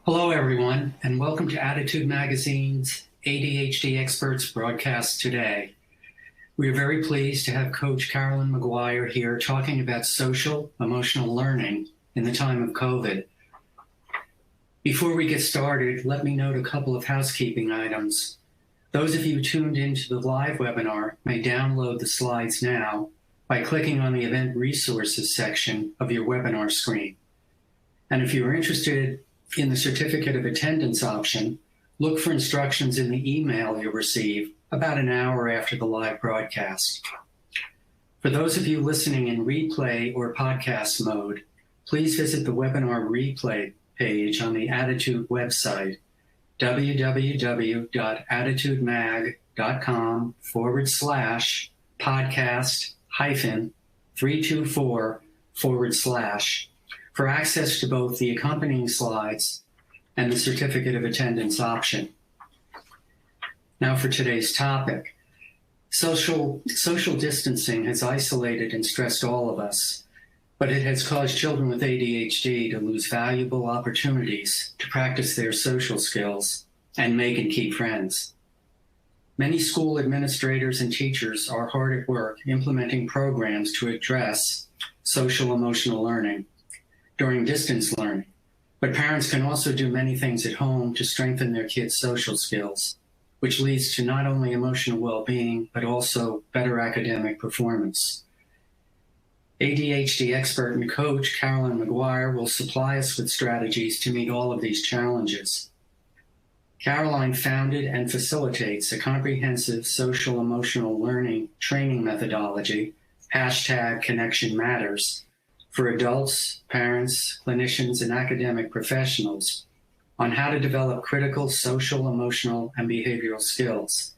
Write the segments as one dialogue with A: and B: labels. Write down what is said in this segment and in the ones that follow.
A: Hello, everyone, and welcome to Attitude Magazine's ADHD Experts broadcast today. We are very pleased to have Coach Caroline Maguire here talking about social emotional learning in the time of COVID. Before we get started, let me note a couple of housekeeping items. Those of you tuned into the live webinar may download the slides now by clicking on the Event Resources section of your webinar screen. And if you are interested in the Certificate of Attendance option, look for instructions in the email you'll receive about an hour after the live broadcast. For those of you listening in replay or podcast mode, please visit the webinar replay page on the Attitude website, www.attitudemag.com/podcast-324/ for access to both the accompanying slides and the Certificate of Attendance option. Now for today's topic. Social distancing has isolated and stressed all of us, but it has caused children with ADHD to lose valuable opportunities to practice their social skills and make and keep friends. Many school administrators and teachers are hard at work implementing programs to address social emotional learning during distance learning, but parents can also do many things at home to strengthen their kids' social skills, which leads to not only emotional well-being, but also better academic performance. ADHD expert and coach Caroline Maguire will supply us with strategies to meet all of these challenges. Caroline founded and facilitates a comprehensive social emotional learning training methodology, #ConnectionMatters, for adults, parents, clinicians, and academic professionals on how to develop critical social, emotional, and behavioral skills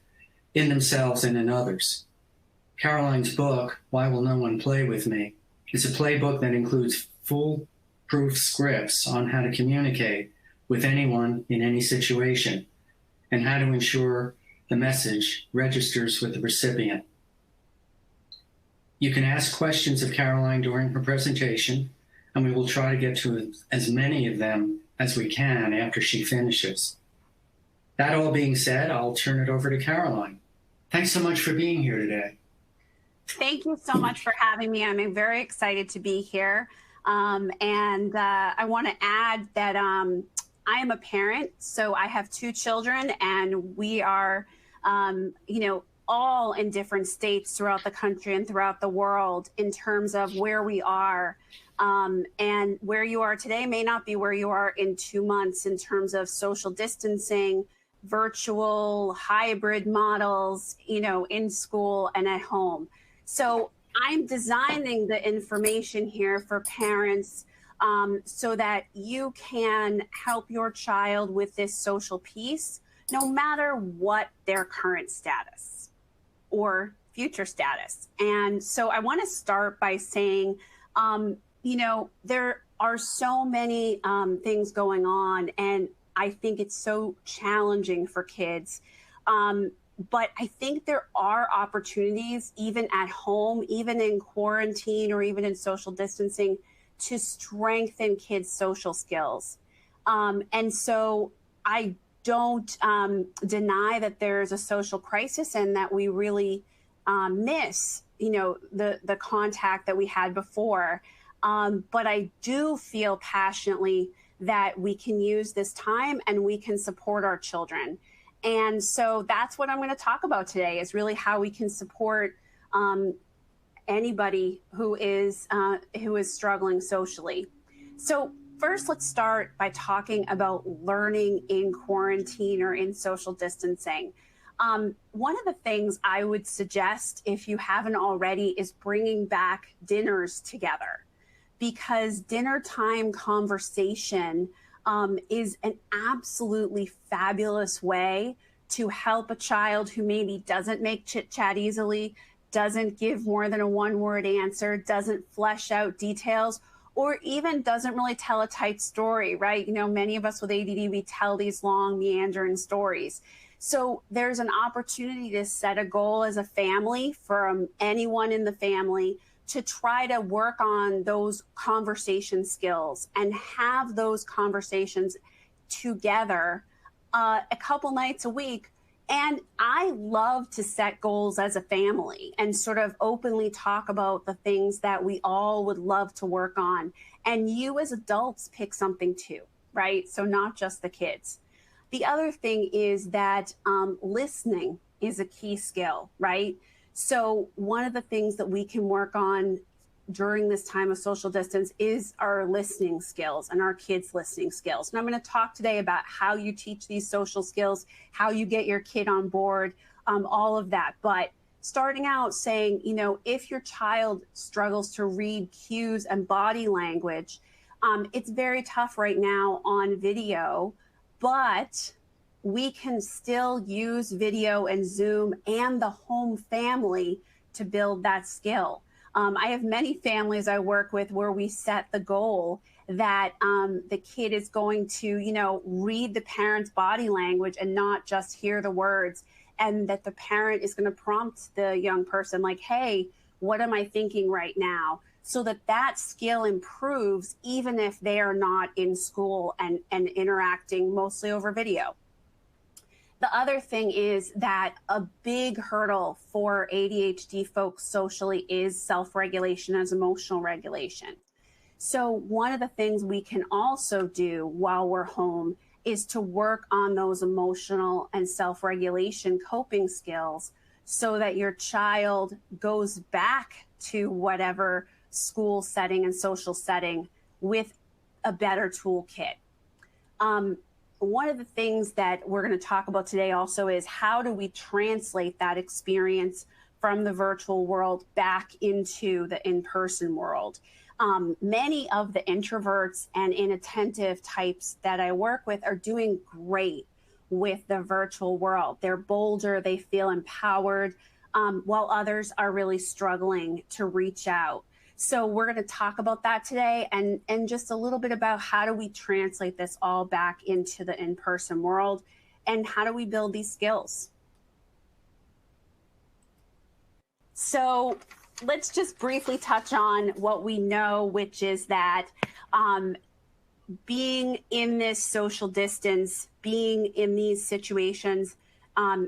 A: in themselves and in others. Caroline's book, Why Will No One Play With Me, is a playbook that includes foolproof scripts on how to communicate with anyone in any situation and how to ensure the message registers with the recipient. You can ask questions of Caroline during her presentation, and we will try to get to as many of them as we can after she finishes. That all being said, I'll turn it over to Caroline. Thanks so much for being here today.
B: Thank you so much for having me. I'm very excited to be here. I want to add that I am a parent, so I have 2 children, and we are, all in different states throughout the country and throughout the world in terms of where we are. And where you are today may not be where you are in 2 months in terms of social distancing, virtual, hybrid models, in school and at home. So I'm designing the information here for parents so that you can help your child with this social piece, no matter what their current status or future status. And so I want to start by saying, there are so many things going on, and I think it's so challenging for kids. But I think there are opportunities, even at home, even in quarantine or even in social distancing, to strengthen kids' social skills. And so I don't deny that there's a social crisis and that we really miss, the contact that we had before. But I do feel passionately that we can use this time and we can support our children. And so that's what I'm going to talk about today, is really how we can support anybody who is struggling socially. So first, let's start by talking about learning in quarantine or in social distancing. One of the things I would suggest, if you haven't already, is bringing back dinners together, because dinner time conversation is an absolutely fabulous way to help a child who maybe doesn't make chit chat easily, doesn't give more than a one-word answer, doesn't flesh out details, or even doesn't really tell a tight story, right? Many of us with ADD, we tell these long, meandering stories. So there's an opportunity to set a goal as a family, from anyone in the family, to try to work on those conversation skills and have those conversations together a couple nights a week. And I love to set goals as a family and sort of openly talk about the things that we all would love to work on. And you as adults pick something too, right? So not just the kids. The other thing is that listening is a key skill, right? So one of the things that we can work on during this time of social distance is our listening skills and our kids' listening skills. And I'm going to talk today about how you teach these social skills, how you get your kid on board, all of that. But starting out saying, you know, if your child struggles to read cues and body language, it's very tough right now on video, but we can still use video and Zoom and the home family to build that skill. I have many families I work with where we set the goal that the kid is going to, you know, read the parent's body language and not just hear the words, and that the parent is going to prompt the young person like, hey, what am I thinking right now? So that that skill improves even if they are not in school and interacting mostly over video. The other thing is that a big hurdle for ADHD folks socially is self-regulation as emotional regulation. So one of the things we can also do while we're home is to work on those emotional and self-regulation coping skills so that your child goes back to whatever school setting and social setting with a better toolkit. One of the things that we're going to talk about today also is how do we translate that experience from the virtual world back into the in-person world. Many of the introverts and inattentive types that I work with are doing great with the virtual world. They're bolder, they feel empowered, while others are really struggling to reach out. So we're going to talk about that today and just a little bit about how do we translate this all back into the in-person world and how do we build these skills. So let's just briefly touch on what we know, which is that being in this social distance, being in these situations,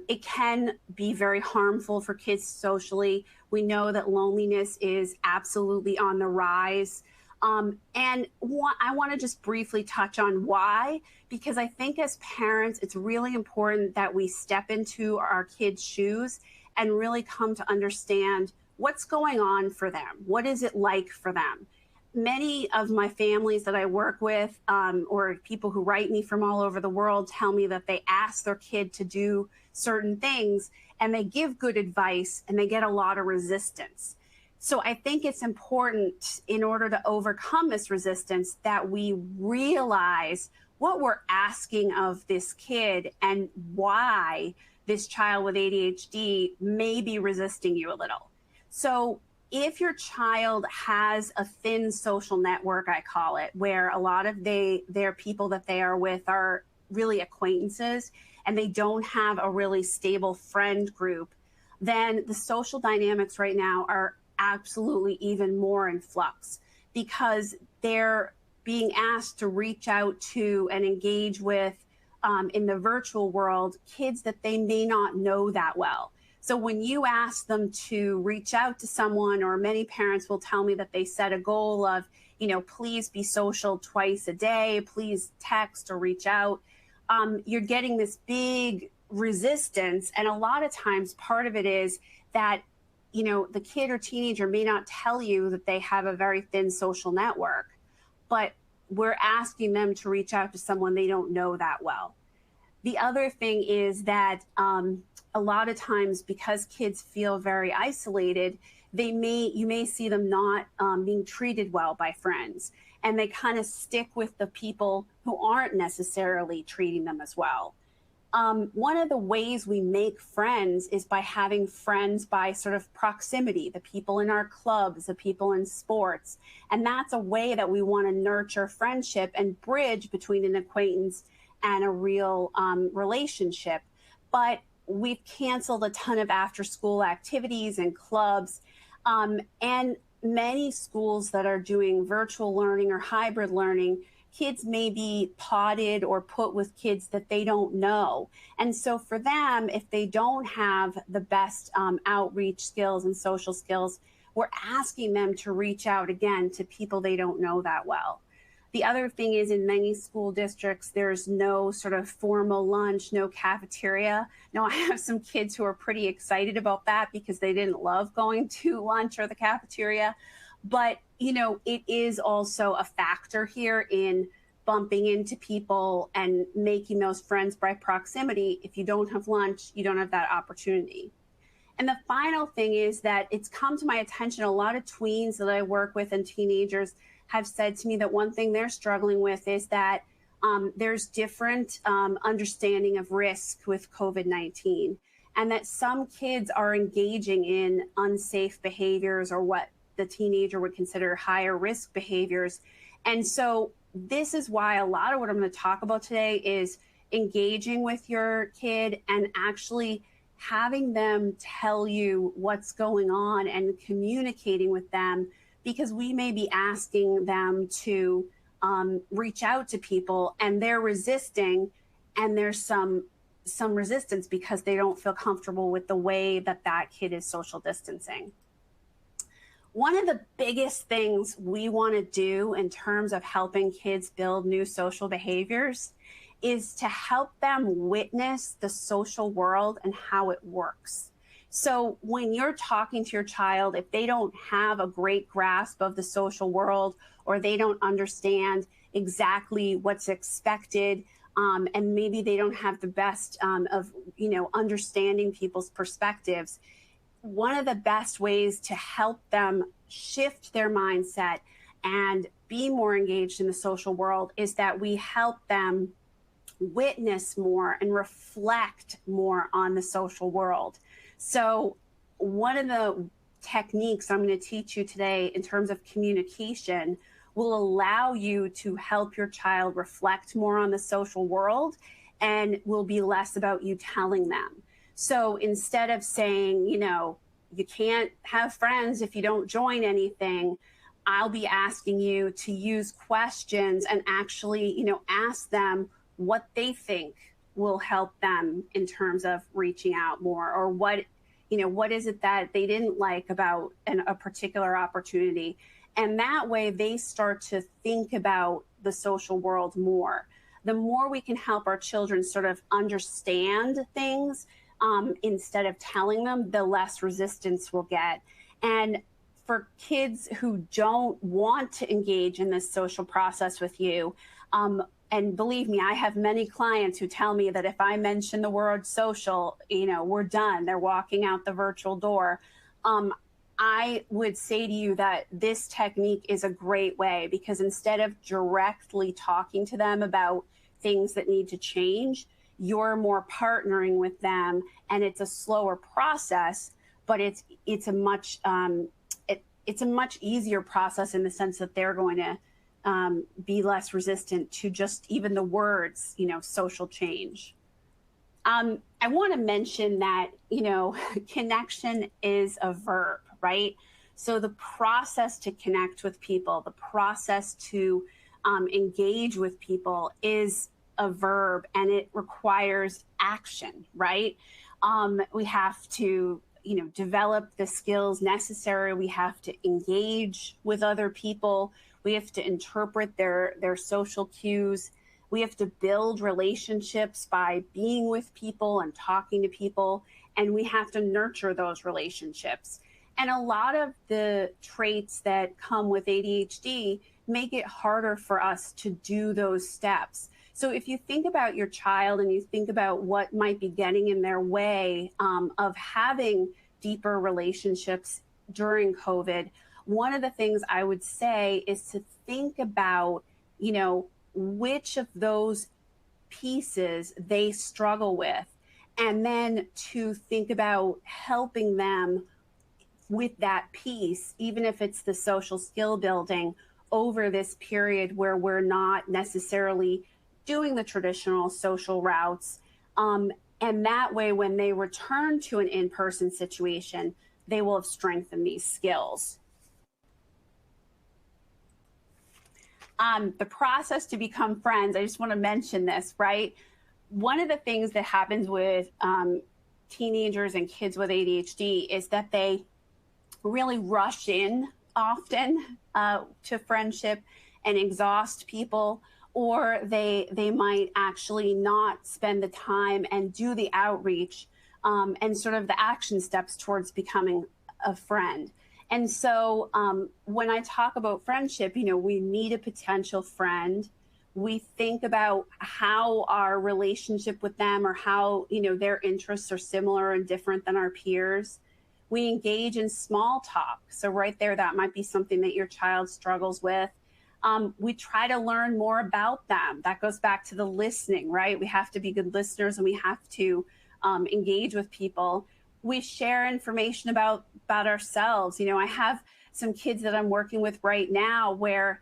B: it can be very harmful for kids socially. We know that loneliness is absolutely on the rise. And I want to just briefly touch on why, because I think as parents, it's really important that we step into our kids' shoes and really come to understand what's going on for them. What is it like for them? Many of my families that I work with, or people who write me from all over the world, tell me that they ask their kid to do certain things and they give good advice and they get a lot of resistance. So I think it's important in order to overcome this resistance that we realize what we're asking of this kid and why this child with ADHD may be resisting you a little. So if your child has a thin social network, I call it, where a lot of their people that they are with are really acquaintances and they don't have a really stable friend group, then the social dynamics right now are absolutely even more in flux because they're being asked to reach out to and engage with in the virtual world kids that they may not know that well. So when you ask them to reach out to someone, or many parents will tell me that they set a goal of, you know, please be social twice a day, please text or reach out, you're getting this big resistance. And a lot of times part of it is that, you know, the kid or teenager may not tell you that they have a very thin social network, but we're asking them to reach out to someone they don't know that well. The other thing is that a lot of times because kids feel very isolated, you may see them not being treated well by friends, and they kind of stick with the people who aren't necessarily treating them as well. One of the ways we make friends is by having friends by sort of proximity, the people in our clubs, the people in sports. And that's a way that we want to nurture friendship and bridge between an acquaintance and a real relationship. But we've canceled a ton of after-school activities and clubs. And many schools that are doing virtual learning or hybrid learning kids may be potted or put with kids that they don't know. And so for them, if they don't have the best outreach skills and social skills, we're asking them to reach out again to people they don't know that well. The other thing is, in many school districts, there's no sort of formal lunch, no cafeteria. Now, I have some kids who are pretty excited about that because they didn't love going to lunch or the cafeteria. But, you know, it is also a factor here in bumping into people and making those friends by proximity. If you don't have lunch, you don't have that opportunity. And the final thing is that it's come to my attention, a lot of tweens that I work with and teenagers have said to me that one thing they're struggling with is that there's different understanding of risk with COVID-19, and that some kids are engaging in unsafe behaviors or what the teenager would consider higher risk behaviors. And so this is why a lot of what I'm going to talk about today is engaging with your kid and actually having them tell you what's going on and communicating with them, because we may be asking them to reach out to people and they're resisting, and there's some resistance because they don't feel comfortable with the way that that kid is social distancing. One of the biggest things we want to do in terms of helping kids build new social behaviors is to help them witness the social world and how it works. So when you're talking to your child, if they don't have a great grasp of the social world, or they don't understand exactly what's expected, and maybe they don't have the best of, you know, understanding people's perspectives, one of the best ways to help them shift their mindset and be more engaged in the social world is that we help them witness more and reflect more on the social world. So one of the techniques I'm going to teach you today in terms of communication will allow you to help your child reflect more on the social world, and will be less about you telling them. So instead of saying, you know, you can't have friends if you don't join anything, I'll be asking you to use questions and actually, you know, ask them what they think will help them in terms of reaching out more, or what, you know, what is it that they didn't like about a particular opportunity. And that way they start to think about the social world more. The more we can help our children sort of understand things instead of telling them, the less resistance we'll get. And for kids who don't want to engage in this social process with you, and believe me, I have many clients who tell me that if I mention the word social, you know, we're done. They're walking out the virtual door. I would say to you that this technique is a great way, because instead of directly talking to them about things that need to change, you're more partnering with them, and it's a slower process, but it's a much easier process in the sense that they're going to be less resistant to just even the words, you know, social change. I want to mention that, you know, connection is a verb, right? So the process to connect with people, the process to engage with people is a verb, and it requires action, right? We have to, you know, develop the skills necessary. We have to engage with other people. We have to interpret their social cues. We have to build relationships by being with people and talking to people, and we have to nurture those relationships. And a lot of the traits that come with ADHD make it harder for us to do those steps. So if you think about your child and you think about what might be getting in their way of having deeper relationships during COVID, one of the things I would say is to think about, you know, which of those pieces they struggle with, and then to think about helping them with that piece, even if it's the social skill building over this period where we're not necessarily doing the traditional social routes. And that way, when they return to an in-person situation, they will have strengthened these skills. The process to become friends, I just want to mention this, right? One of the things that happens with teenagers and kids with ADHD is that they really rush in often to friendship and exhaust people, or they might actually not spend the time and do the outreach and sort of the action steps towards becoming a friend. And so when I talk about friendship, we meet a potential friend. We think about how our relationship with them or how, their interests are similar and different than our peers. We engage in small talk. So right there, that might be something that your child struggles with. We try to learn more about them. That goes back to the listening, right? We have to be good listeners and we have to engage with people. We share information about ourselves. I have some kids that I'm working with right now where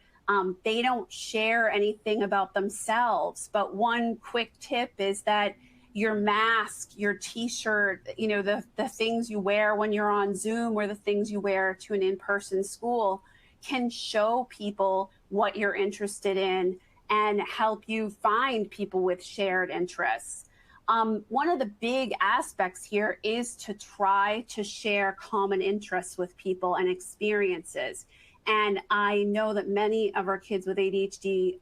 B: they don't share anything about themselves. But one quick tip is that your mask, your t-shirt, the things you wear when you're on Zoom or the things you wear to an in-person school can show people what you're interested in and help you find people with shared interests. One of the big aspects here is to try to share common interests with people and experiences. And I know that many of our kids with ADHD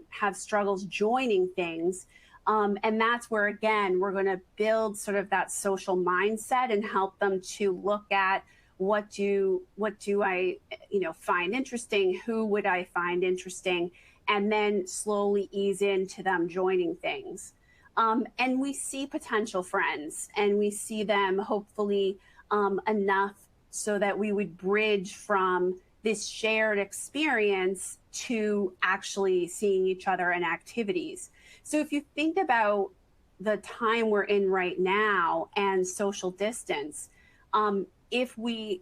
B: have struggles joining things. And that's where, again, we're going to build sort of that social mindset and help them to look at what do I, find interesting? Who would I find interesting? And then slowly ease into them joining things. And we see potential friends and we see them hopefully enough so that we would bridge from this shared experience to actually seeing each other in activities. So if you think about the time we're in right now and social distance, if we,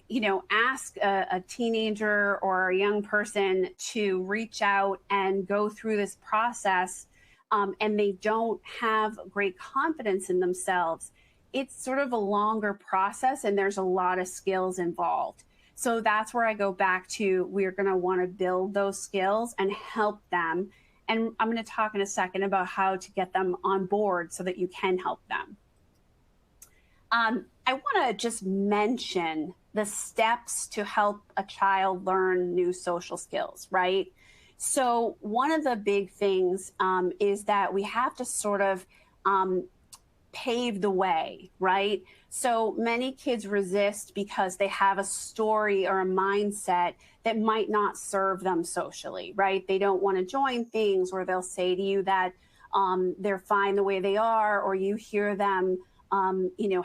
B: ask a teenager or a young person to reach out and go through this process and they don't have great confidence in themselves, it's sort of a longer process and there's a lot of skills involved. So that's where I go back to, we're going to want to build those skills and help them. And I'm going to talk in a second about how to get them on board so that you can help them. I want to just mention the steps to help a child learn new social skills, right? So one of the big things is that we have to sort of pave the way, right? So many kids resist because they have a story or a mindset that might not serve them socially, right? They don't want to join things, or they'll say to you that they're fine the way they are, or you hear them,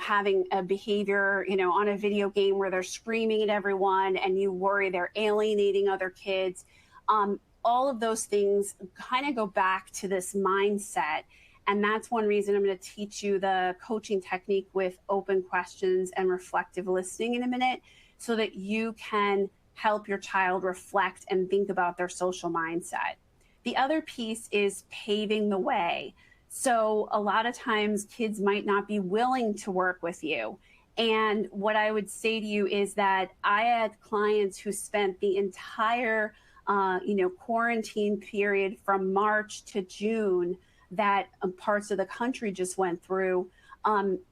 B: having a behavior, on a video game where they're screaming at everyone and you worry they're alienating other kids. All of those things kind of go back to this mindset. And that's one reason I'm going to teach you the coaching technique with open questions and reflective listening in a minute, so that you can help your child reflect and think about their social mindset. The other piece is paving the way. So a lot of times kids might not be willing to work with you. And what I would say to you is that I had clients who spent the entire quarantine period from March to June that parts of the country just went through,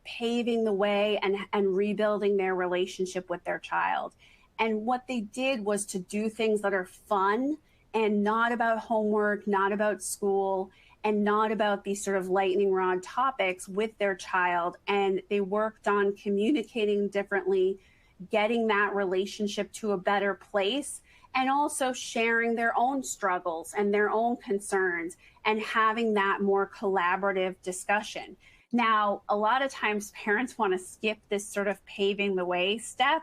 B: paving the way and rebuilding their relationship with their child. And what they did was to do things that are fun and not about homework, not about school, and not about these sort of lightning rod topics with their child. And they worked on communicating differently, getting that relationship to a better place, and also sharing their own struggles and their own concerns and having that more collaborative discussion. Now, a lot of times parents want to skip this sort of paving the way step.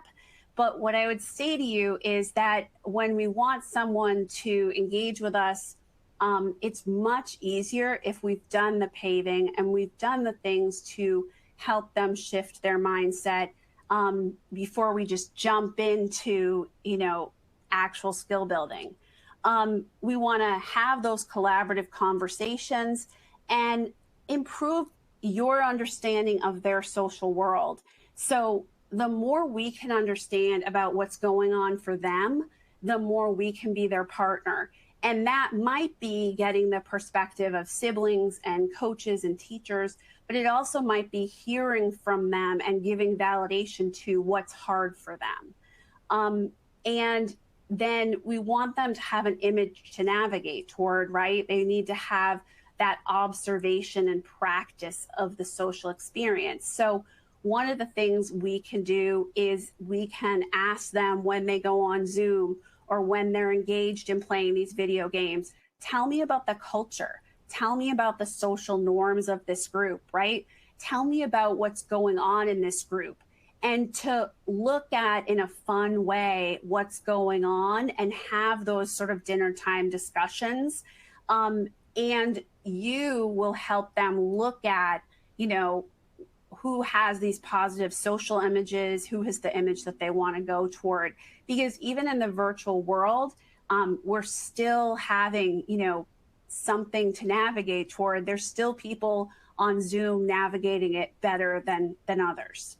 B: But what I would say to you is that when we want someone to engage with us, it's much easier if we've done the paving and we've done the things to help them shift their mindset before we just jump into, actual skill building. We want to have those collaborative conversations and improve your understanding of their social world. So the more we can understand about what's going on for them, the more we can be their partner. And that might be getting the perspective of siblings and coaches and teachers, but it also might be hearing from them and giving validation to what's hard for them. And then we want them to have an image to navigate toward, right? They need to have that observation and practice of the social experience. So one of the things we can do is we can ask them when they go on Zoom or when they're engaged in playing these video games, tell me about the culture. Tell me about the social norms of this group, right? Tell me about what's going on in this group. And to look at in a fun way what's going on and have those sort of dinner time discussions. And you will help them look at, who has these positive social images, who has the image that they want to go toward. Because even in the virtual world, we're still having, something to navigate toward. There's still people on Zoom navigating it better than others.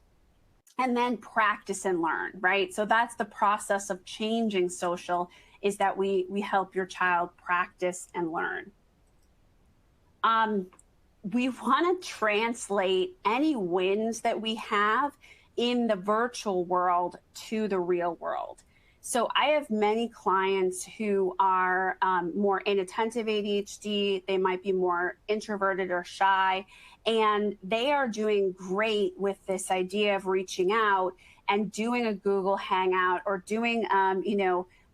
B: And then practice and learn, right? So that's the process of changing social, is that we help your child practice and learn. We want to translate any wins that we have in the virtual world to the real world. So I have many clients who are more inattentive ADHD. They might be more introverted or shy, and they are doing great with this idea of reaching out and doing a Google Hangout or doing,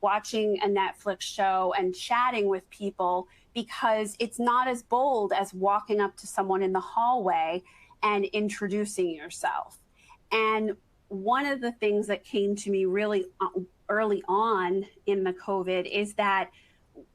B: watching a Netflix show and chatting with people, because it's not as bold as walking up to someone in the hallway and introducing yourself. And one of the things that came to me really early on in the COVID is that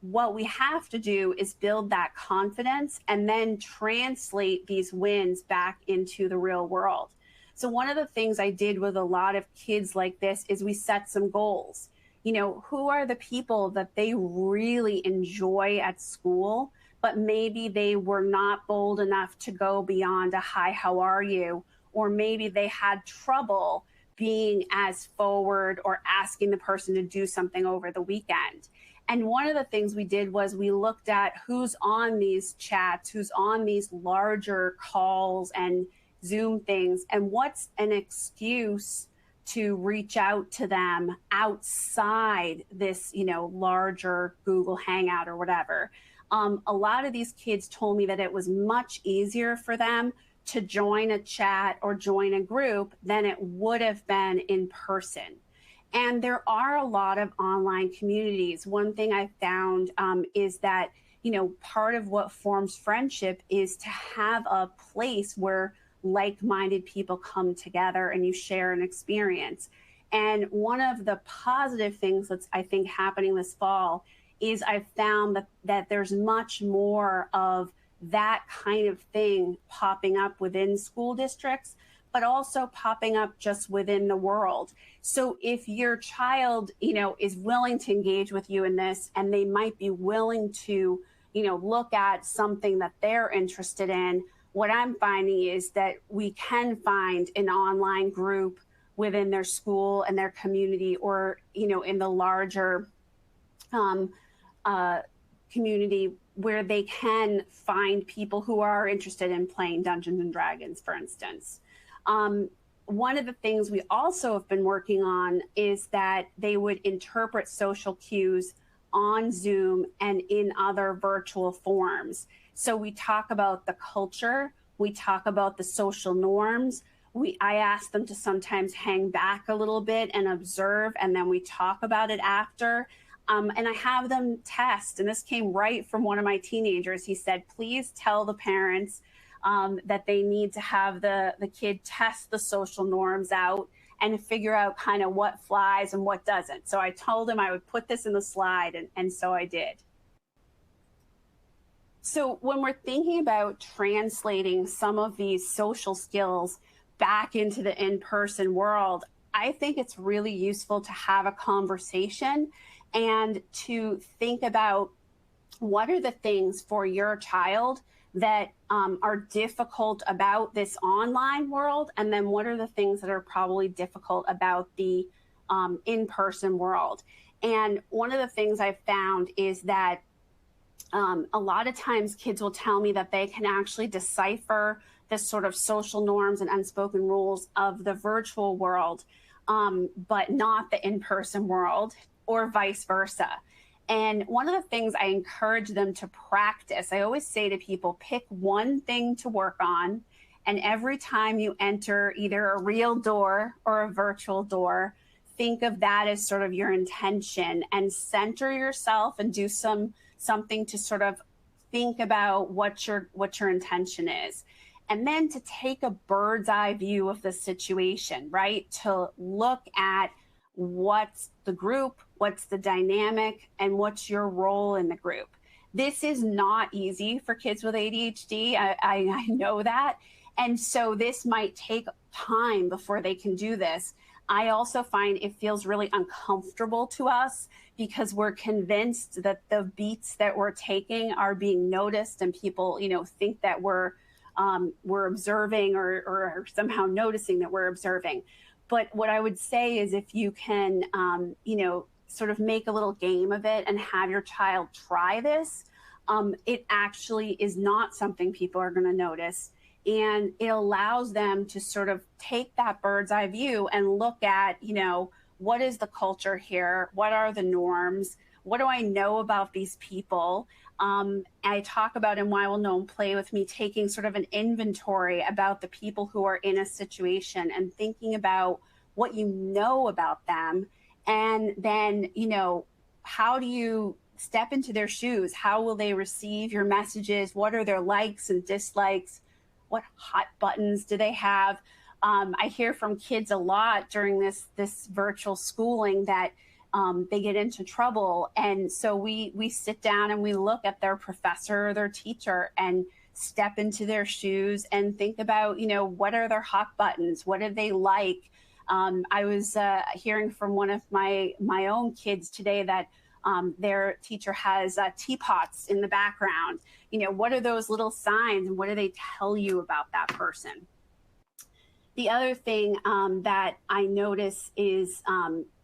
B: what we have to do is build that confidence and then translate these wins back into the real world. So one of the things I did with a lot of kids like this is we set some goals. Who are the people that they really enjoy at school, but maybe they were not bold enough to go beyond a hi, how are you? Or maybe they had trouble being as forward or asking the person to do something over the weekend. And one of the things we did was we looked at who's on these chats, who's on these larger calls and Zoom things, and what's an excuse to reach out to them outside this, larger Google Hangout or whatever. A lot of these kids told me that it was much easier for them to join a chat or join a group than it would have been in person. And there are a lot of online communities. One thing I found is that, part of what forms friendship is to have a place where like-minded people come together and you share an experience. And one of the positive things that's, I think, happening this fall is I've found that there's much more of that kind of thing popping up within school districts, but also popping up just within the world. So if your child, is willing to engage with you in this, and they might be willing to, look at something that they're interested in, what I'm finding is that we can find an online group within their school and their community, or, in the larger community, where they can find people who are interested in playing Dungeons and Dragons, for instance. One of the things we also have been working on is that they would interpret social cues on Zoom and in other virtual forms. So we talk about the culture, we talk about the social norms. I ask them to sometimes hang back a little bit and observe, and then we talk about it after. And I have them test, and this came right from one of my teenagers. He said, please tell the parents that they need to have the kid test the social norms out and figure out kind of what flies and what doesn't. So I told him I would put this in the slide, and so I did. So when we're thinking about translating some of these social skills back into the in-person world, I think it's really useful to have a conversation and to think about what are the things for your child that are difficult about this online world, and then what are the things that are probably difficult about the in-person world. And one of the things I've found is that a lot of times kids will tell me that they can actually decipher the sort of social norms and unspoken rules of the virtual world, but not the in-person world, or vice versa. And one of the things I encourage them to practice, I always say to people, pick one thing to work on. And every time you enter either a real door or a virtual door, think of that as sort of your intention, and center yourself and do something to sort of think about what your intention is. And then to take a bird's eye view of the situation, right? To look at what's the group, what's the dynamic, and what's your role in the group. This is not easy for kids with ADHD. I know that. And so this might take time before they can do this. I also find it feels really uncomfortable to us because we're convinced that the beats that we're taking are being noticed, and people, think that we're observing or somehow noticing that we're observing. But what I would say is, if you can, sort of make a little game of it and have your child try this, it actually is not something people are going to notice. And it allows them to sort of take that bird's eye view and look at, what is the culture here? What are the norms? What do I know about these people? I talk about in Why Will No One Play With Me, taking sort of an inventory about the people who are in a situation and thinking about what you know about them. And then, how do you step into their shoes? How will they receive your messages? What are their likes and dislikes? What hot buttons do they have? I hear from kids a lot during this virtual schooling that they get into trouble. And so we sit down and we look at their professor or their teacher and step into their shoes and think about, what are their hot buttons? What do they like? I was hearing from one of my own kids today that their teacher has teapots in the background. What are those little signs, and what do they tell you about that person? The other thing that I notice is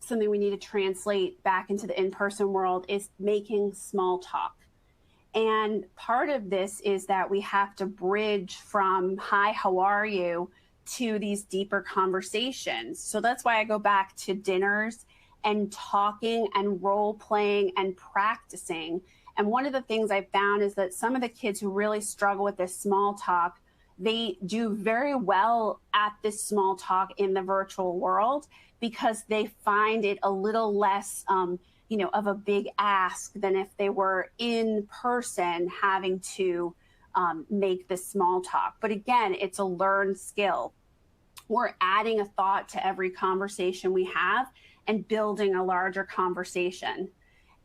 B: something we need to translate back into the in-person world is making small talk. And part of this is that we have to bridge from hi, how are you, to these deeper conversations. So that's why I go back to dinners and talking and role playing and practicing. And one of the things I found is that some of the kids who really struggle with this small talk, they do very well at this small talk in the virtual world because they find it a little less, of a big ask than if they were in person having to make this small talk. But again, it's a learned skill. We're adding a thought to every conversation we have and building a larger conversation.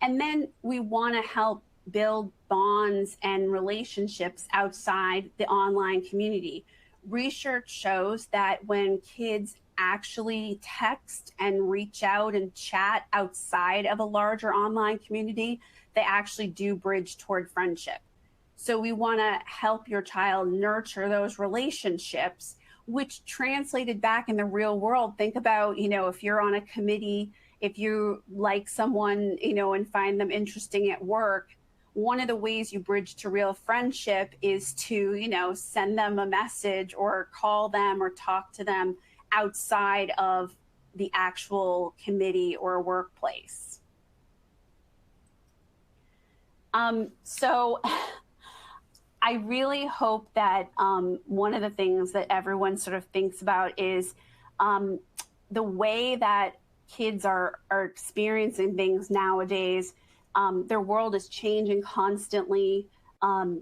B: And then we want to help build bonds and relationships outside the online community. Research shows that when kids actually text and reach out and chat outside of a larger online community, they actually do bridge toward friendship. So we want to help your child nurture those relationships, which translated back in the real world. Think about, if you're on a committee, if you like someone, and find them interesting at work, one of the ways you bridge to real friendship is to, send them a message or call them or talk to them outside of the actual committee or workplace. So I really hope that one of the things that everyone sort of thinks about is the way that kids are experiencing things nowadays. Their world is changing constantly.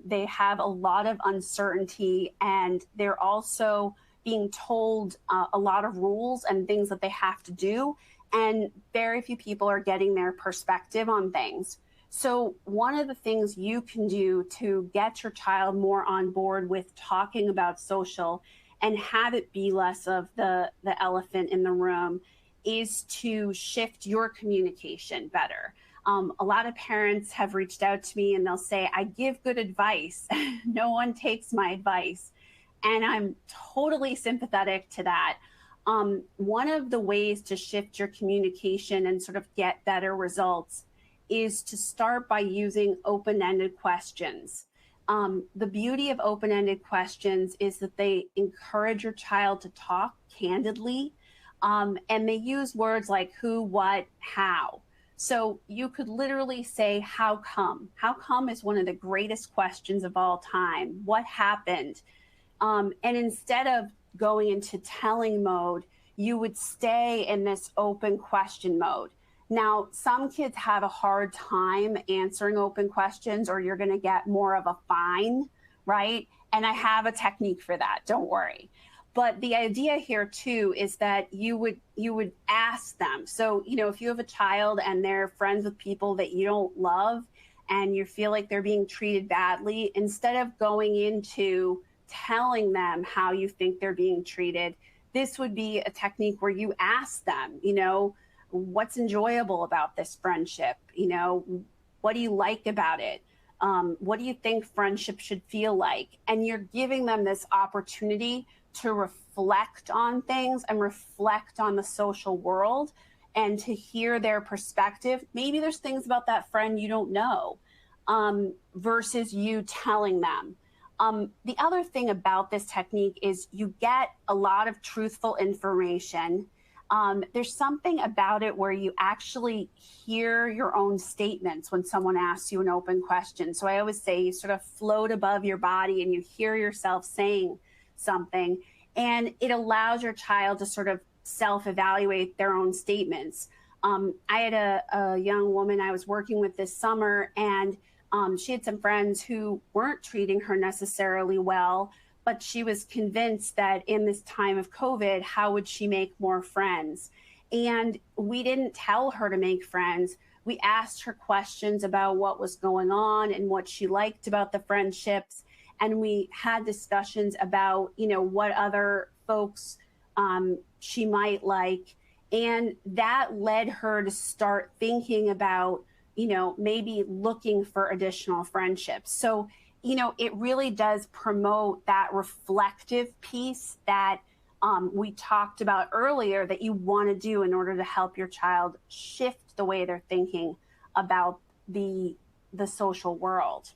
B: They have a lot of uncertainty, and they're also being told a lot of rules and things that they have to do. And very few people are getting their perspective on things. So one of the things you can do to get your child more on board with talking about social and have it be less of the elephant in the room is to shift your communication better. A lot of parents have reached out to me and they'll say, I give good advice. No one takes my advice. And I'm totally sympathetic to that. One of the ways to shift your communication and sort of get better results is to start by using open-ended questions. The beauty of open-ended questions is that they encourage your child to talk candidly, and they use words like who, what, how. So you could literally say, how come? How come is one of the greatest questions of all time. What happened? And instead of going into telling mode, you would stay in this open question mode. Now, some kids have a hard time answering open questions, or you're going to get more of a fine, right? And I have a technique for that, don't worry. But the idea here too is that you would ask them. So, if you have a child and they're friends with people that you don't love and you feel like they're being treated badly, instead of going into telling them how you think they're being treated, this would be a technique where you ask them, what's enjoyable about this friendship? What do you like about it? What do you think friendship should feel like? And you're giving them this opportunity to reflect on things and reflect on the social world and to hear their perspective. Maybe there's things about that friend you don't know, versus you telling them. The other thing about this technique is you get a lot of truthful information. There's something about it where you actually hear your own statements when someone asks you an open question. So I always say you sort of float above your body and you hear yourself saying something, and it allows your child to sort of self-evaluate their own statements. I had a young woman I was working with this summer, and she had some friends who weren't treating her necessarily well, but she was convinced that in this time of COVID, how would she make more friends? And we didn't tell her to make friends. We asked her questions about what was going on and what she liked about the friendships. And we had discussions about, what other folks she might like. And that led her to start thinking about, maybe looking for additional friendships. So, it really does promote that reflective piece that we talked about earlier that you want to do in order to help your child shift the way they're thinking about the social world.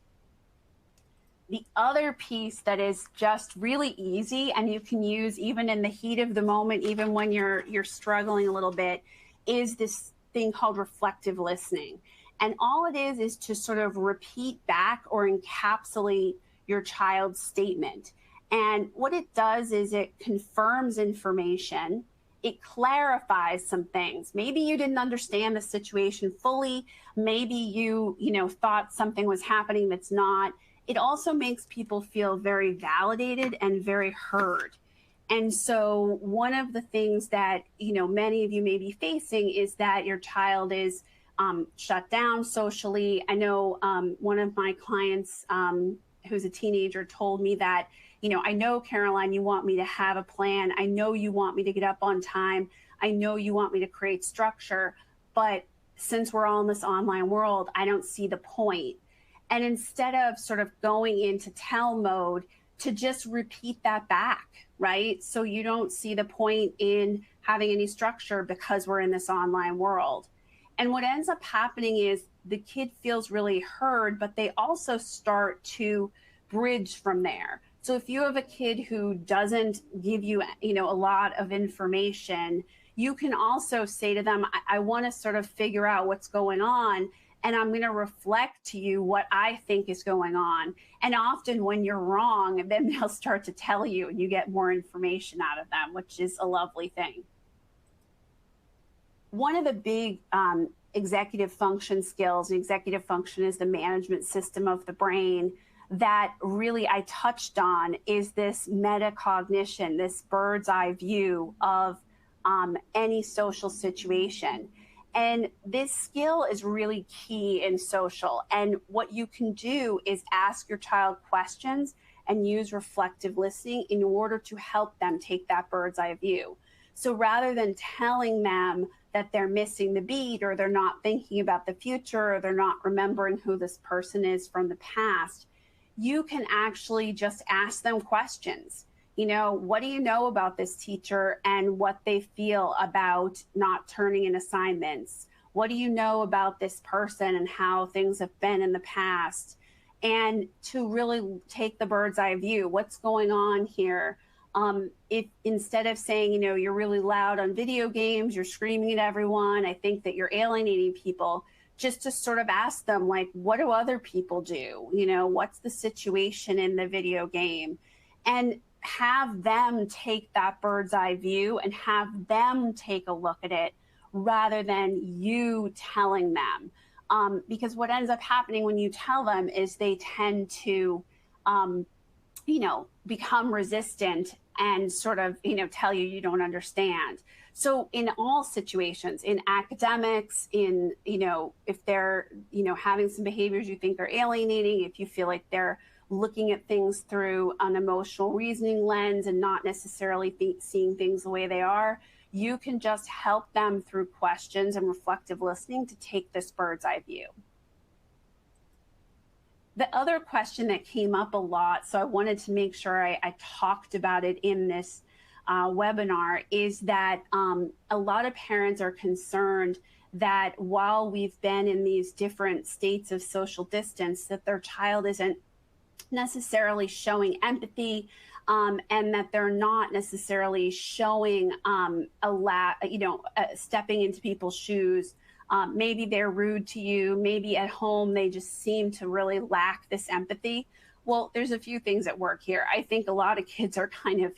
B: The other piece that is just really easy and you can use even in the heat of the moment, even when you're struggling a little bit, is this thing called reflective listening. And all it is to sort of repeat back or encapsulate your child's statement. And what it does is it confirms information. It clarifies some things. Maybe you didn't understand the situation fully. Maybe you thought something was happening that's not. It also makes people feel very validated and very heard. And so one of the things that, many of you may be facing is that your child is shut down socially. I know one of my clients who's a teenager told me that, I know, Caroline, you want me to have a plan. I know you want me to get up on time. I know you want me to create structure. But since we're all in this online world, I don't see the point. And instead of sort of going into tell mode, to just repeat that back, right? So you don't see the point in having any structure because we're in this online world. And what ends up happening is the kid feels really heard, but they also start to bridge from there. So if you have a kid who doesn't give you, a lot of information, you can also say to them, I want to sort of figure out what's going on, and I'm going to reflect to you what I think is going on. And often when you're wrong, then they'll start to tell you and you get more information out of them, which is a lovely thing. One of the big executive function skills, and executive function is the management system of the brain, that really I touched on is this metacognition, this bird's eye view of any social situation. And this skill is really key in social. And what you can do is ask your child questions and use reflective listening in order to help them take that bird's eye view. So rather than telling them that they're missing the beat, or they're not thinking about the future, or they're not remembering who this person is from the past, you can actually just ask them questions. what do you know about this teacher and what they feel about not turning in assignments? What do you know about this person and how things have been in the past? And to really take the bird's eye view, what's going on here? If instead of saying, you're really loud on video games, you're screaming at everyone, I think that you're alienating people, just to sort of ask them, like, what do other people do? What's the situation in the video game? And have them take that bird's eye view and have them take a look at it rather than you telling them. Because what ends up happening when you tell them is they tend to, become resistant and sort of, tell you don't understand. So in all situations, in academics, in, if they're, having some behaviors you think are alienating, if you feel like they're looking at things through an emotional reasoning lens and not necessarily seeing things the way they are, you can just help them through questions and reflective listening to take this bird's eye view. The other question that came up a lot, so I wanted to make sure I talked about it in this webinar, is that a lot of parents are concerned that while we've been in these different states of social distance, that their child isn't necessarily showing empathy, and that they're not necessarily showing stepping into people's shoes. Maybe they're rude to you. Maybe at home they just seem to really lack this empathy. Well, there's a few things at work here. I think a lot of kids are kind of,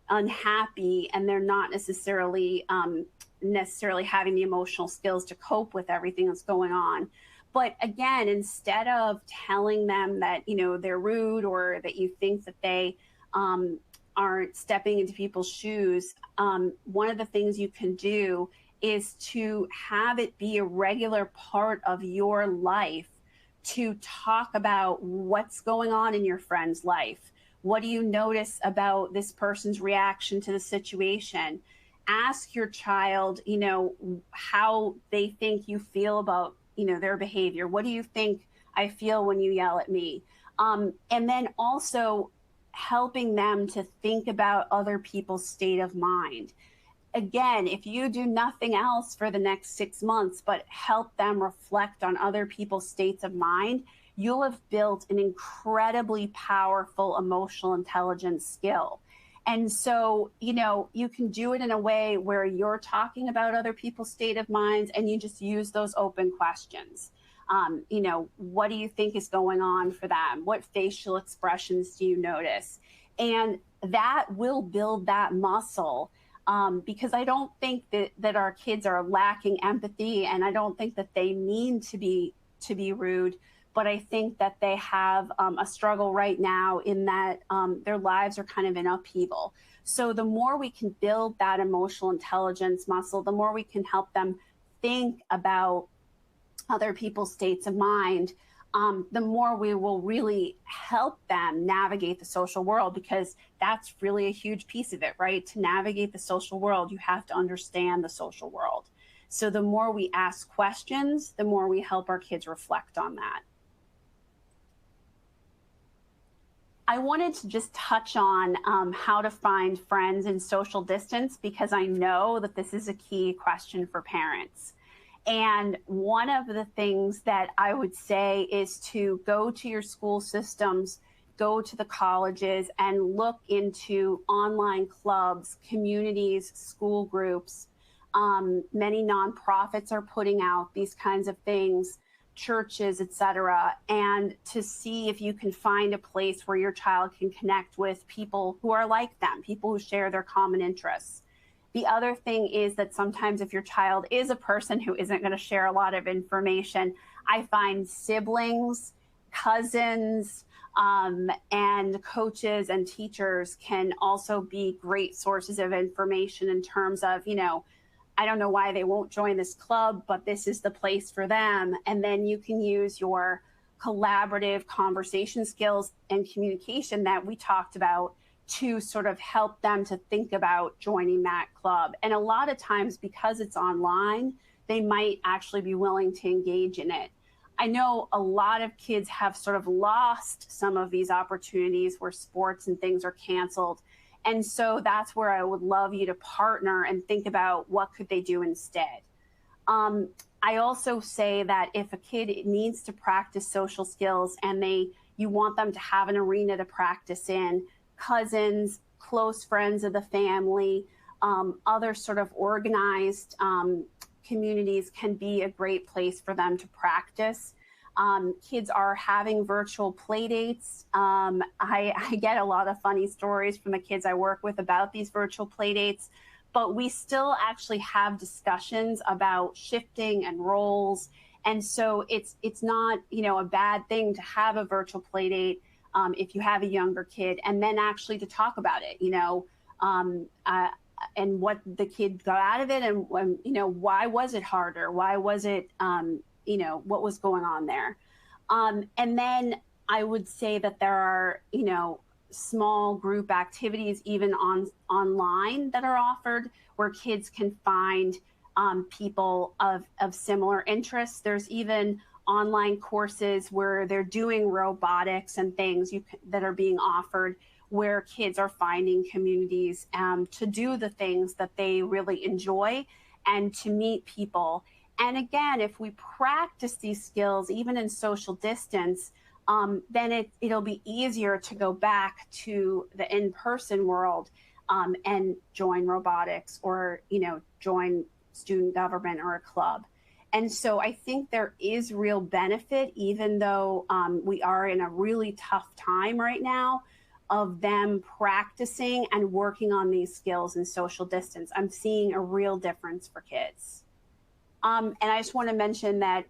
B: unhappy, and they're not necessarily having the emotional skills to cope with everything that's going on. But again, instead of telling them that, they're rude or that you think that they aren't stepping into people's shoes, one of the things you can do is to have it be a regular part of your life to talk about what's going on in your friend's life. What do you notice about this person's reaction to the situation? Ask your child, how they think you feel about, their behavior. What do you think I feel when you yell at me? And then also helping them to think about other people's state of mind. Again, if you do nothing else for the next 6 months, but help them reflect on other people's states of mind, you'll have built an incredibly powerful emotional intelligence skill. And so, you can do it in a way where you're talking about other people's state of minds and you just use those open questions. What do you think is going on for them? What facial expressions do you notice? And that will build that muscle. Because I don't think that our kids are lacking empathy, and I don't think that they mean to be rude, but I think that they have a struggle right now in that their lives are kind of in upheaval. So the more we can build that emotional intelligence muscle, the more we can help them think about other people's states of mind, the more we will really help them navigate the social world, because that's really a huge piece of it, right? To navigate the social world, you have to understand the social world. So the more we ask questions, the more we help our kids reflect on that. I wanted to just touch on how to find friends in social distance, because I know that this is a key question for parents. And one of the things that I would say is to go to your school systems, go to the colleges, and look into online clubs, communities, school groups. Many nonprofits are putting out these kinds of things, churches, etc., and to see if you can find a place where your child can connect with people who are like them, people who share their common interests. The other thing is that sometimes if your child is a person who isn't going to share a lot of information, I find siblings, cousins, and coaches and teachers can also be great sources of information in terms of, I don't know why they won't join this club, but this is the place for them. And then you can use your collaborative conversation skills and communication that we talked about to sort of help them to think about joining that club. And a lot of times, because it's online, they might actually be willing to engage in it. I know a lot of kids have sort of lost some of these opportunities where sports and things are canceled. And so that's where I would love you to partner and think about what could they do instead. I also say that if a kid needs to practice social skills and you want them to have an arena to practice in, cousins, close friends of the family, other sort of organized communities can be a great place for them to practice. Kids are having virtual play dates. I get a lot of funny stories from the kids I work with about these virtual play dates, but we still actually have discussions about shifting and roles. And so it's not, a bad thing to have a virtual play date if you have a younger kid, and then actually to talk about it, and what the kid got out of it, and why was it harder? Why was it, what was going on there? And then I would say that there are, small group activities even online that are offered where kids can find people of similar interests. There's even online courses where they're doing robotics and things that are being offered where kids are finding communities to do the things that they really enjoy and to meet people. And again, if we practice these skills, even in social distance, then it'll be easier to go back to the in-person world and join robotics or, join student government or a club. And so I think there is real benefit, even though we are in a really tough time right now, of them practicing and working on these skills in social distance. I'm seeing a real difference for kids. And I just want to mention that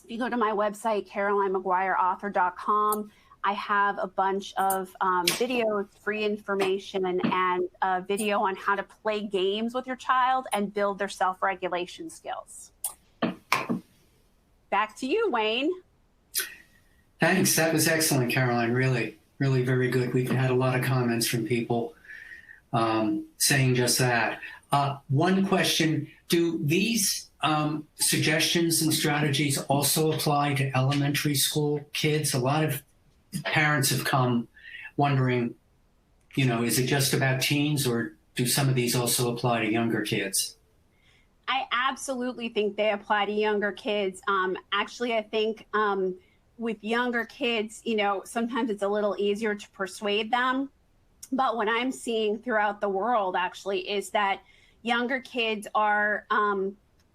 B: if you go to my website, CarolineMaguireAuthor.com, I have a bunch of videos, free information, and a video on how to play games with your child and build their self-regulation skills. Back to you, Wayne.
A: Thanks. That was excellent, Caroline. Really, really very good. We've had a lot of comments from people saying just that. One question, do these suggestions and strategies also apply to elementary school kids? A lot of parents have come wondering, is it just about teens, or do some of these also apply to younger kids?
B: I absolutely think they apply to younger kids. Actually, I think with younger kids, sometimes it's a little easier to persuade them. But what I'm seeing throughout the world actually is that younger kids are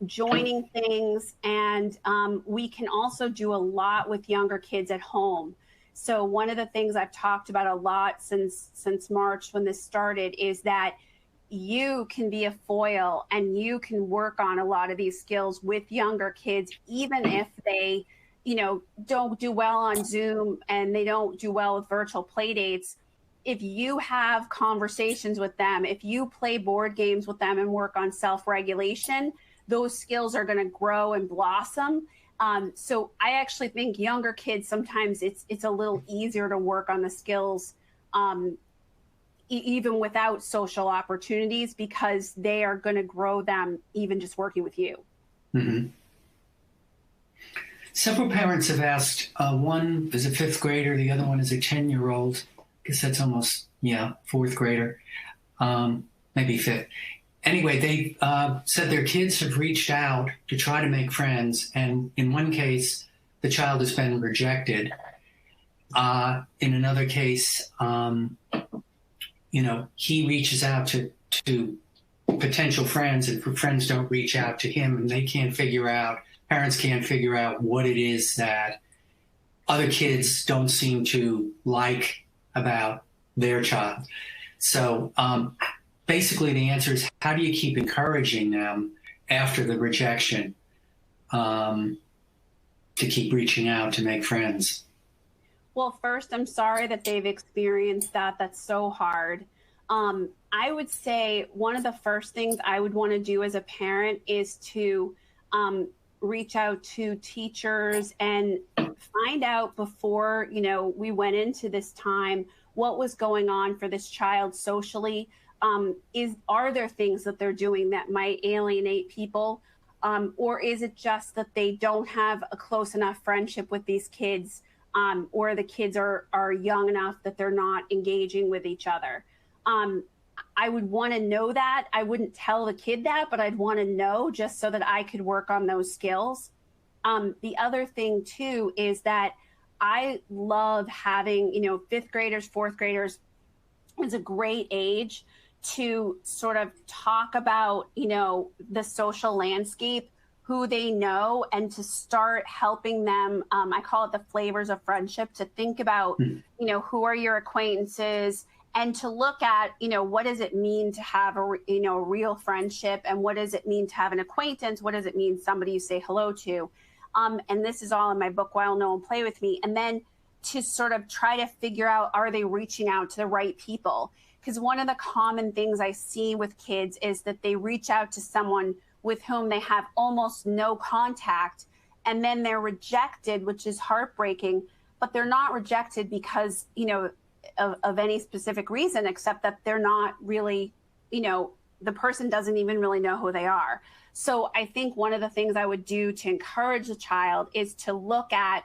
B: joining things, and we can also do a lot with younger kids at home. So one of the things I've talked about a lot since March when this started is that you can be a foil and you can work on a lot of these skills with younger kids, even if they, don't do well on Zoom and they don't do well with virtual play dates. If you have conversations with them, if you play board games with them and work on self-regulation, those skills are going to grow and blossom. So I actually think younger kids, sometimes it's a little easier to work on the skills even without social opportunities, because they are going to grow them even just working with you.
A: Mm-hmm. Several parents have asked, one is a 5th grader, the other one is a 10-year-old. I guess that's almost, 4th grader, maybe 5th. Anyway, they said their kids have reached out to try to make friends, and in one case, the child has been rejected. In another case, he reaches out to potential friends, and friends don't reach out to him, and parents can't figure out what it is that other kids don't seem to like about their child. So basically the answer is, how do you keep encouraging them after the rejection to keep reaching out to make friends?
B: Well, first, I'm sorry that they've experienced that. That's so hard. I would say one of the first things I would want to do as a parent is to reach out to teachers and find out before, we went into this time, what was going on for this child socially. Are there things that they're doing that might alienate people? Or is it just that they don't have a close enough friendship with these kids, or the kids are young enough that they're not engaging with each other? I would want to know that. I wouldn't tell the kid that, but I'd want to know just so that I could work on those skills. The other thing too is that I love having, fifth graders, fourth graders is a great age to sort of talk about, the social landscape, who they know, and to start helping them. I call it the flavors of friendship, to think about, who are your acquaintances, and to look at, what does it mean to have a real friendship, and what does it mean to have an acquaintance? What does it mean somebody you say hello to? And this is all in my book, While No One Play With Me. And then to sort of try to figure out, are they reaching out to the right people? Because one of the common things I see with kids is that they reach out to someone with whom they have almost no contact, and then they're rejected, which is heartbreaking. But they're not rejected because, of any specific reason, except that they're not really, the person doesn't even really know who they are. So I think one of the things I would do to encourage a child is to look at,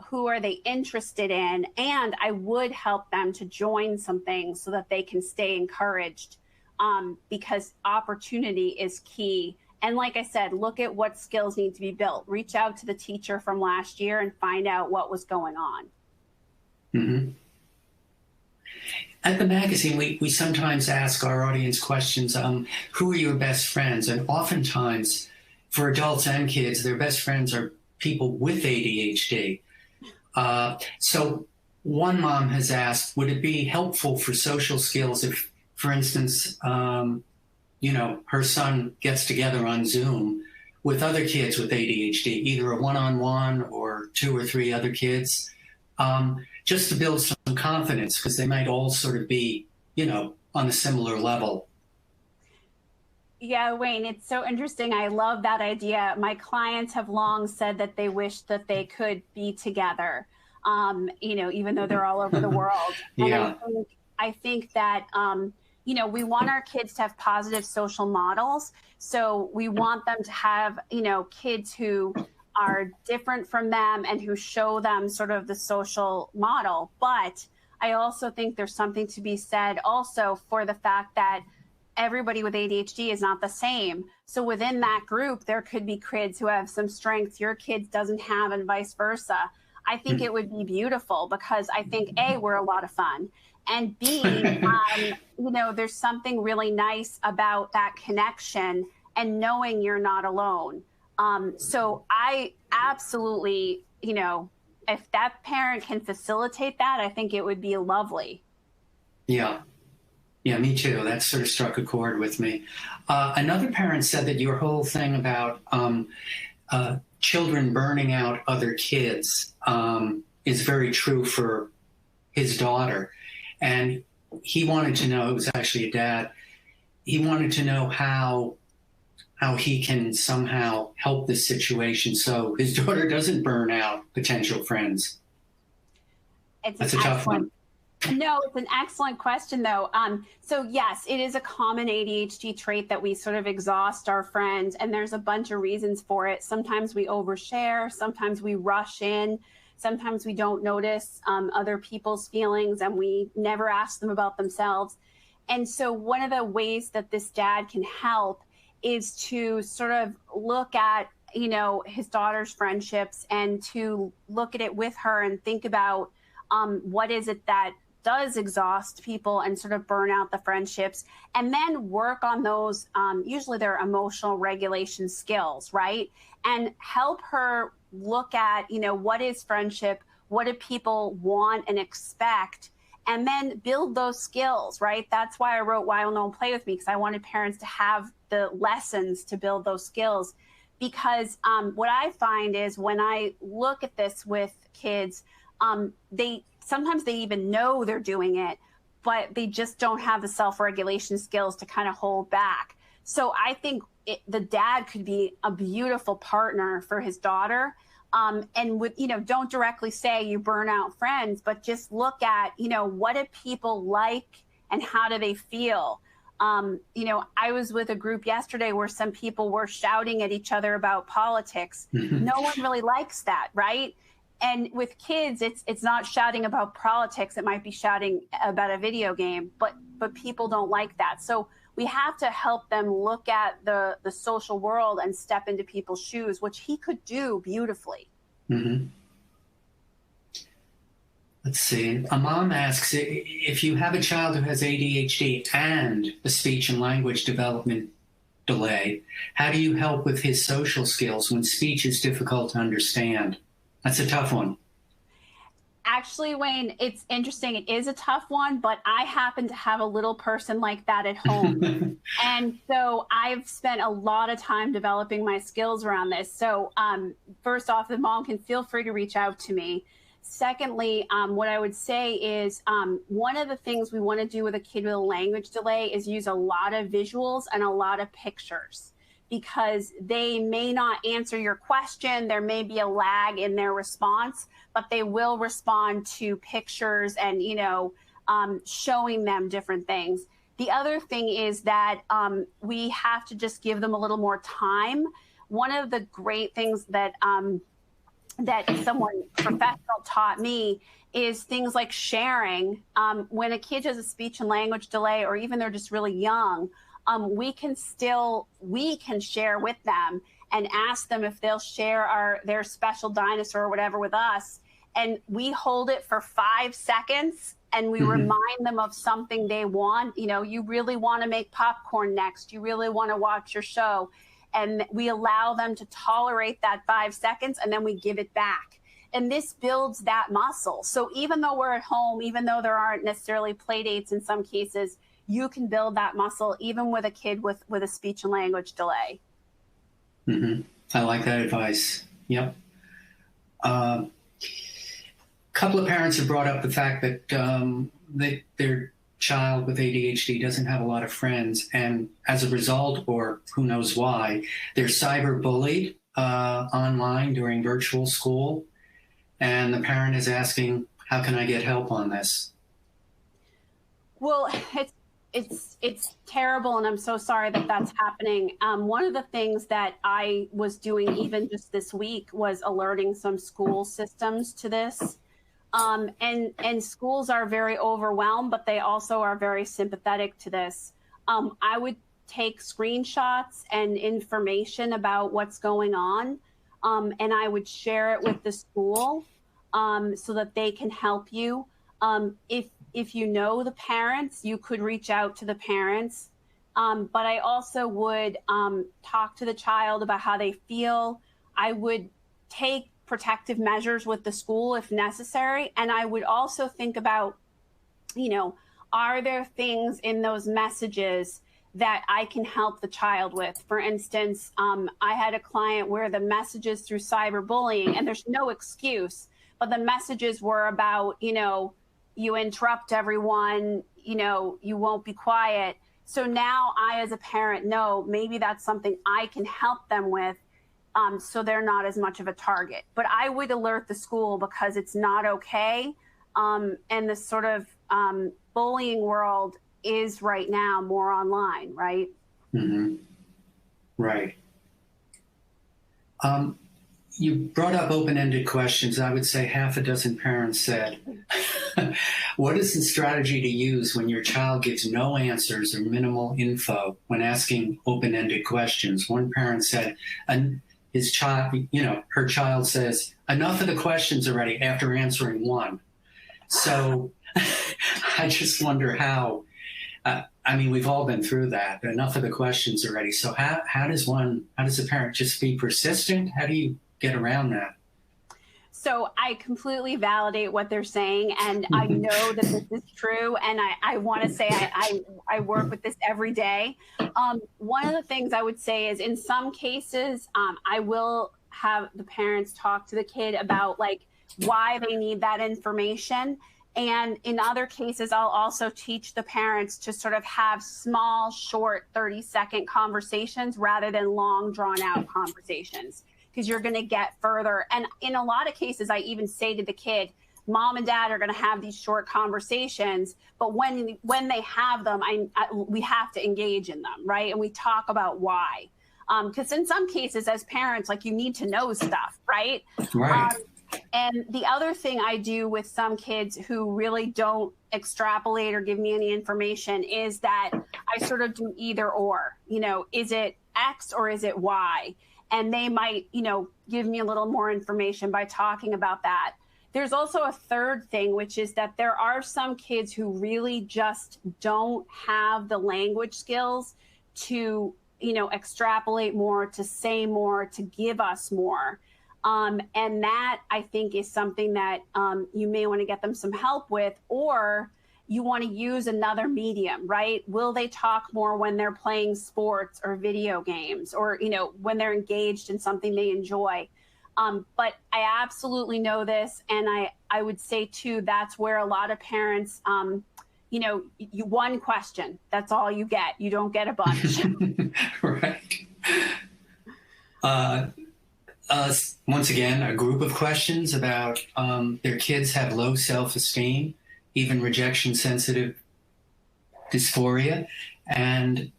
B: who are they interested in? And I would help them to join some things so that they can stay encouraged, because opportunity is key. And like I said, look at what skills need to be built. Reach out to the teacher from last year and find out what was going on.
A: Mm-hmm. At the magazine, we sometimes ask our audience questions, who are your best friends? And oftentimes, for adults and kids, their best friends are people with ADHD. So one mom has asked, would it be helpful for social skills if, for instance, her son gets together on Zoom with other kids with ADHD, either a one-on-one or 2 or 3 other kids, just to build some confidence, because they might all sort of be, on a similar level.
B: Yeah, Wayne, it's so interesting. I love that idea. My clients have long said that they wish that they could be together, even though they're all over the world.
A: Yeah.
B: And I think that, we want our kids to have positive social models. So we want them to have, kids who are different from them and who show them sort of the social model. But I also think there's something to be said also for the fact that everybody with ADHD is not the same. So within that group, there could be kids who have some strengths your kids doesn't have, and vice versa. I think it would be beautiful, because I think A, we're a lot of fun, and B, there's something really nice about that connection and knowing you're not alone. So I absolutely, if that parent can facilitate that, I think it would be lovely.
A: Yeah. Yeah, me too. That sort of struck a chord with me. Another parent said that your whole thing about children burning out other kids is very true for his daughter. And he wanted to know, it was actually a dad, he wanted to know how he can somehow help this situation so his daughter doesn't burn out potential friends. That's a tough one.
B: No, it's an excellent question, though. So yes, it is a common ADHD trait that we sort of exhaust our friends, and there's a bunch of reasons for it. Sometimes we overshare, sometimes we rush in, sometimes we don't notice other people's feelings, and we never ask them about themselves. And so one of the ways that this dad can help is to sort of look at, his daughter's friendships, and to look at it with her and think about what is it that does exhaust people and sort of burn out the friendships, and then work on those, usually they're emotional regulation skills, right? And help her look at, what is friendship? What do people want and expect? And then build those skills, right? That's why I wrote Why No One Play With Me, because I wanted parents to have the lessons to build those skills. Because what I find is when I look at this with kids, sometimes they even know they're doing it, but they just don't have the self-regulation skills to kind of hold back. So I think the dad could be a beautiful partner for his daughter. And with, don't directly say you burn out friends, but just look at, what do people like and how do they feel? I was with a group yesterday where some people were shouting at each other about politics. No one really likes that, right? And with kids, it's not shouting about politics. It might be shouting about a video game, but people don't like that. So we have to help them look at the social world and step into people's shoes, which he could do beautifully.
A: Mm-hmm. Let's see. A mom asks, if you have a child who has ADHD and a speech and language development delay, how do you help with his social skills when speech is difficult to understand? That's a tough one.
B: Actually, Wayne, it's interesting. It is a tough one, but I happen to have a little person like that at home. And so I've spent a lot of time developing my skills around this. So first off, the mom can feel free to reach out to me. Secondly, what I would say is one of the things we want to do with a kid with a language delay is use a lot of visuals and a lot of pictures, because they may not answer your question. There may be a lag in their response, but they will respond to pictures and, showing them different things. The other thing is that we have to just give them a little more time. One of the great things that someone professional taught me is things like sharing. When a kid has a speech and language delay, or even they're just really young, we can share with them and ask them if they'll share their special dinosaur or whatever with us. And we hold it for 5 seconds and we remind them of something they want. You really want to make popcorn next. You really want to watch your show. And we allow them to tolerate that 5 seconds, and then we give it back. And this builds that muscle. So even though we're at home, even though there aren't necessarily play dates in some cases, you can build that muscle even with a kid with a speech and language delay.
A: Mm-hmm. I like that advice. Yep. A couple of parents have brought up the fact that their child with ADHD doesn't have a lot of friends, and as a result, or who knows why, they're cyberbullied online during virtual school, and the parent is asking, how can I get help on this?
B: Well, it's terrible, and I'm so sorry that that's happening. One of the things that I was doing even just this week was alerting some school systems to this. And schools are very overwhelmed, but they also are very sympathetic to this. I would take screenshots and information about what's going on, and I would share it with the school so that they can help you. If you know the parents, you could reach out to the parents. But I also would talk to the child about how they feel. I would take protective measures with the school if necessary. And I would also think about, are there things in those messages that I can help the child with? For instance, I had a client where the messages through cyberbullying, and there's no excuse, but the messages were about, you interrupt everyone, you won't be quiet. So now I, as a parent, know maybe that's something I can help them with. So they're not as much of a target. But I would alert the school, because it's not okay. And the sort of bullying world is right now more online, right?
A: Mm-hmm. Right. You brought up open-ended questions. I would say half a dozen parents said, what is the strategy to use when your child gives no answers or minimal info when asking open-ended questions? One parent said, his child, her child says, enough of the questions already after answering one. So I just wonder how, we've all been through that, enough of the questions already. So how does a parent just be persistent? How do you get around that?
B: So I completely validate what they're saying, and I know that this is true, and I want to say I work with this every day. One of the things I would say is, in some cases, I will have the parents talk to the kid about why they need that information. And in other cases, I'll also teach the parents to sort of have small, short, 30-second conversations rather than long, drawn-out conversations, because you're going to get further. And in a lot of cases, I even say to the kid, mom and dad are going to have these short conversations, but when they have them, we have to engage in them, right? And we talk about why. Because in some cases, as parents, like, you need to know stuff, right?
A: Right.
B: And the other thing I do with some kids who really don't extrapolate or give me any information is that I sort of do either or, is it X or is it Y? And they might, give me a little more information by talking about that. There's also a third thing, which is that there are some kids who really just don't have the language skills to, extrapolate more, to say more, to give us more. And that, I think, is something that you may want to get them some help with, or you want to use another medium, right? Will they talk more when they're playing sports or video games, or, when they're engaged in something they enjoy? But I absolutely know this. And I would say, too, that's where a lot of parents, one question, that's all you get. You don't get a bunch.
A: Right. Once again, a group of questions about their kids have low self-esteem, even rejection-sensitive dysphoria. And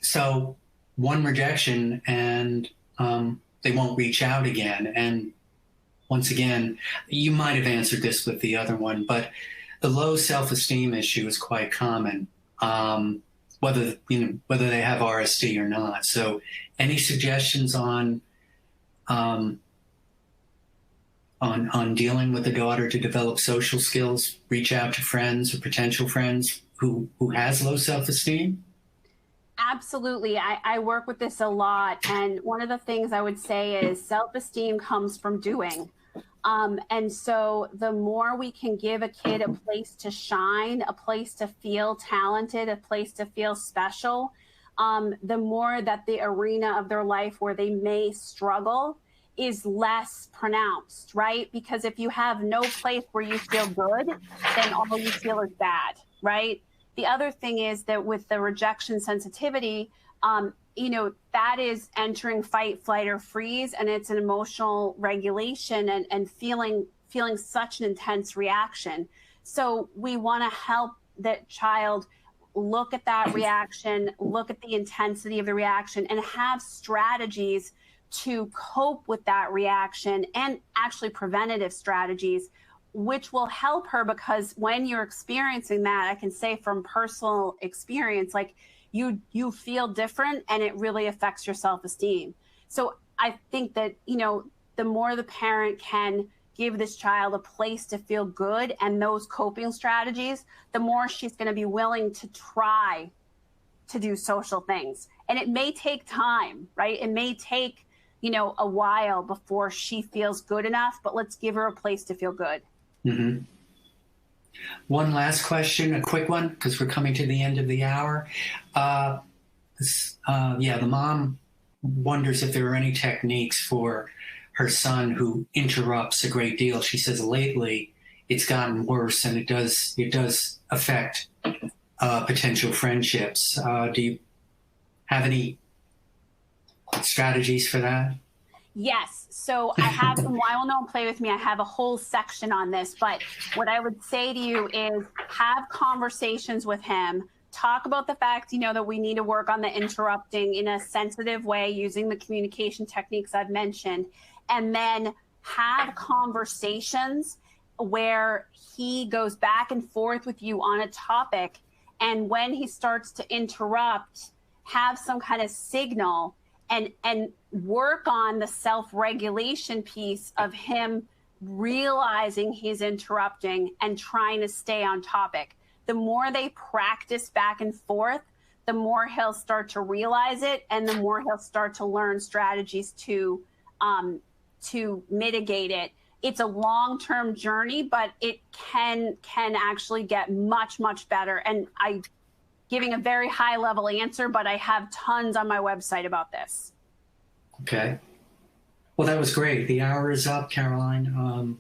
A: so one rejection and they won't reach out again. And once again, you might have answered this with the other one, but the low self-esteem issue is quite common, whether they have RSD or not. So any suggestions on dealing with a daughter to develop social skills, reach out to friends or potential friends who has low self-esteem?
B: Absolutely. I work with this a lot. And one of the things I would say is self-esteem comes from doing. And so the more we can give a kid a place to shine, a place to feel talented, a place to feel special, the more that the arena of their life where they may struggle is less pronounced, right? Because if you have no place where you feel good, then all you feel is bad, right? The other thing is that with the rejection sensitivity, that is entering fight, flight, or freeze, and it's an emotional regulation and feeling such an intense reaction. So we want to help that child look at that reaction, look at the intensity of the reaction, and have strategies to cope with that reaction, and actually preventative strategies, which will help her, because when you're experiencing that, I can say from personal experience, like you feel different and it really affects your self-esteem. So I think that, the more the parent can give this child a place to feel good and those coping strategies, the more she's going to be willing to try to do social things. And it may take time, right? It may take, a while before she feels good enough, but let's give her a place to feel good.
A: Mm-hmm. One last question, a quick one, because we're coming to the end of the hour. The mom wonders if there are any techniques for her son who interrupts a great deal. She says lately it's gotten worse, and it does affect potential friendships. Do you have any strategies for that?
B: Yes. So I have, while no play with me, I have a whole section on this, but what I would say to you is have conversations with him, talk about the fact, that we need to work on the interrupting in a sensitive way using the communication techniques I've mentioned, and then have conversations where he goes back and forth with you on a topic. And when he starts to interrupt, have some kind of signal and work on the self-regulation piece of him realizing he's interrupting and trying to stay on topic. The more they practice back and forth, the more he'll start to realize it, and the more he'll start to learn strategies to mitigate it. It's a long-term journey, but it can actually get much, much better. And I'm giving a very high-level answer, but I have tons on my website about this.
A: Okay. Well, that was great. The hour is up, Caroline.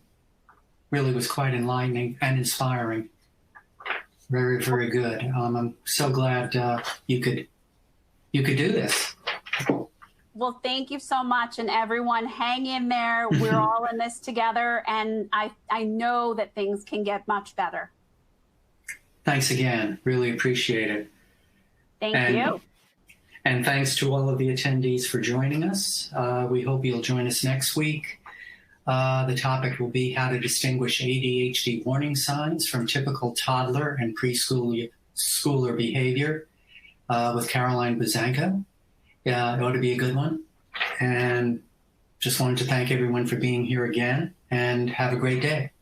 A: Really was quite enlightening and inspiring. Very, very good. I'm so glad you could do this.
B: Well, thank you so much. And everyone, hang in there. We're all in this together. And I know that things can get much better.
A: Thanks again. Really appreciate it.
B: Thank you.
A: And thanks to all of the attendees for joining us. We hope you'll join us next week. The topic will be how to distinguish ADHD warning signs from typical toddler and preschooler behavior with Caroline Maguire. It ought to be a good one. And just wanted to thank everyone for being here again, and have a great day.